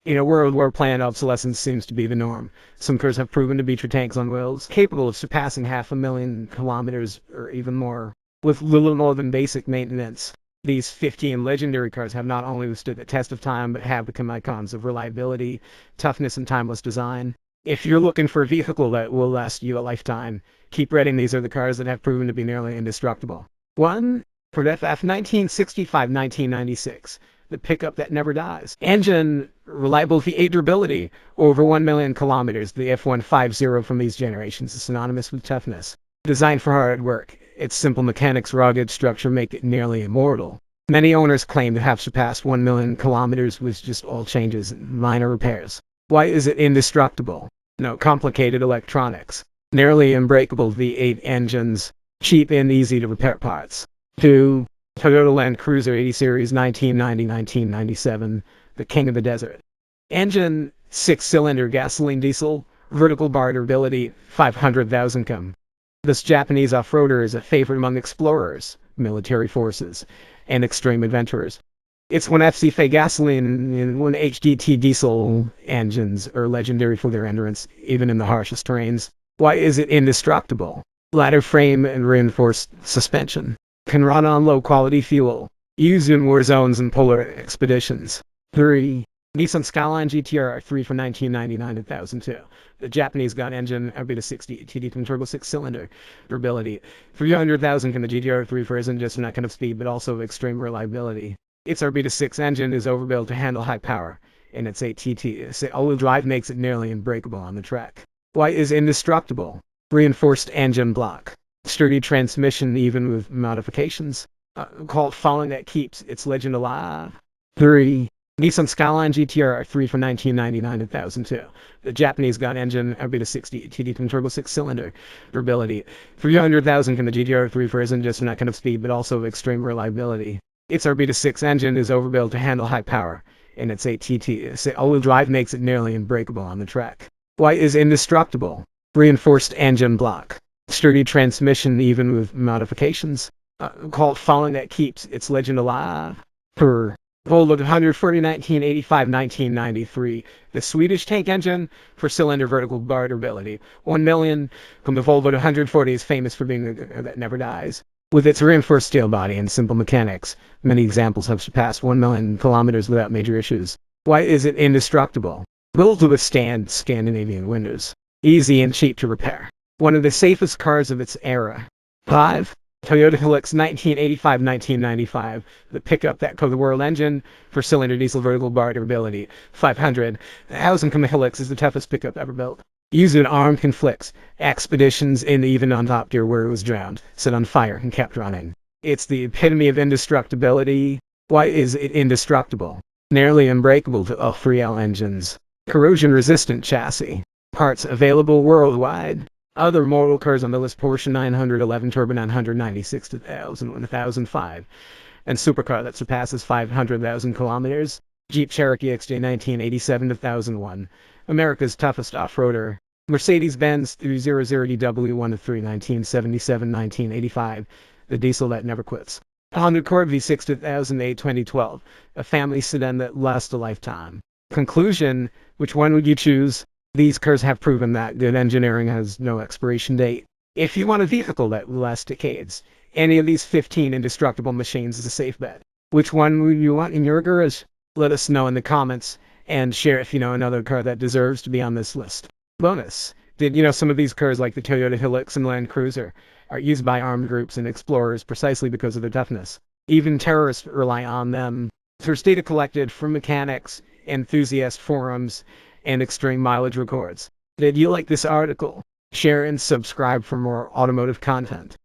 In a world where planned obsolescence seems to be the norm, some cars have proven to be true tanks on wheels, capable of surpassing 500,000 kilometers or even more, with little more than basic maintenance. These 15 legendary cars have not only withstood the test of time, but have become icons of reliability, toughness, and timeless design. If you're looking for a vehicle that will last you a lifetime, keep ready. These are the cars that have proven to be nearly indestructible. 1. Ford FF 1965-1996. The pickup that never dies. Engine, reliable V8 durability, over 1 million kilometers. The F150 from these generations is synonymous with toughness. Designed for hard work, its simple mechanics, rugged structure make it nearly immortal. Many owners claim to have surpassed 1 million kilometers with just oil changes and minor repairs. Why is it indestructible? No complicated electronics. Nearly unbreakable V8 engines, cheap and easy to repair parts. 2. Toyota Land Cruiser 80 Series 1990-1997, the king of the desert. Engine, 6-cylinder gasoline diesel, vertical bar durability, 500,000 km. This Japanese off-roader is a favorite among explorers, military forces, and extreme adventurers. Its 1FC gasoline and 1HDT diesel engines are legendary for their endurance, even in the harshest terrains. Why is it indestructible? Ladder frame and reinforced suspension. Can run on low-quality fuel. Used in war zones and polar expeditions. 3. Nissan Skyline GTR 3 from 1999-2002. The Japanese gun engine, RB60 TD twin turbo 6-cylinder. Durability. 300,000 km. The GTR 3 for isn't just that kind of speed, but also extreme reliability. Its RB6 engine is overbuilt to handle high power, and its ATT all-wheel drive makes it nearly unbreakable on the track. Why is indestructible? Reinforced engine block. Sturdy transmission even with modifications. Called following that keeps its legend alive. 3. Nissan Skyline GTR 3 from 1999-2002. The Japanese gun engine, RB60 TD twin turbo 6-cylinder. Durability. 300,000 km. The GTR 3 for isn't just that kind of speed, but also extreme reliability. Its RB6 engine is overbuilt to handle high power, and its ATT all-wheel drive makes it nearly unbreakable on the track. Why is indestructible? Reinforced engine block. Sturdy transmission even with modifications. Called following that keeps its legend alive. Per Volvo 140 1985-1993. The Swedish tank engine, 4-cylinder vertical bar durability. 1 million. From the Volvo 140 is famous for being a that never dies. With its reinforced steel body and simple mechanics, many examples have surpassed 1 million kilometers without major issues. Why is it indestructible? Built to withstand Scandinavian winters. Easy and cheap to repair. One of the safest cars of its era. 5. Toyota Hilux 1985-1995. The pickup that covered the world engine, 4-cylinder diesel vertical bar durability. 500,000 km. Hilux is the toughest pickup ever built. Used in armed conflicts, expeditions, and even on Top Gear where it was drowned, set on fire, and kept running. It's the epitome of indestructibility. Why is it indestructible? Nearly unbreakable to all 3L engines. Corrosion-resistant chassis. Parts available worldwide. Other model cars on the list: Porsche 911 Turbo 996 1005, and supercar that surpasses 500,000 kilometers. Jeep Cherokee XJ 1987 2001, America's toughest off-roader. Mercedes-Benz 300DW1 of 3 1977-1985, the diesel that never quits. Honda Accord V6 2008-2012, a family sedan that lasts a lifetime. Conclusion: which one would you choose? These cars have proven that good engineering has no expiration date. If you want a vehicle that will last decades, any of these 15 indestructible machines is a safe bet. Which one would you want in your garage? Let us know in the comments, and share if you know another car that deserves to be on this list. Bonus: did you know some of these cars, like the Toyota Hilux and Land Cruiser, are used by armed groups and explorers precisely because of their toughness? Even terrorists rely on them. There's data collected from mechanics, enthusiast forums, and extreme mileage records. Did you like this article? Share and subscribe for more automotive content.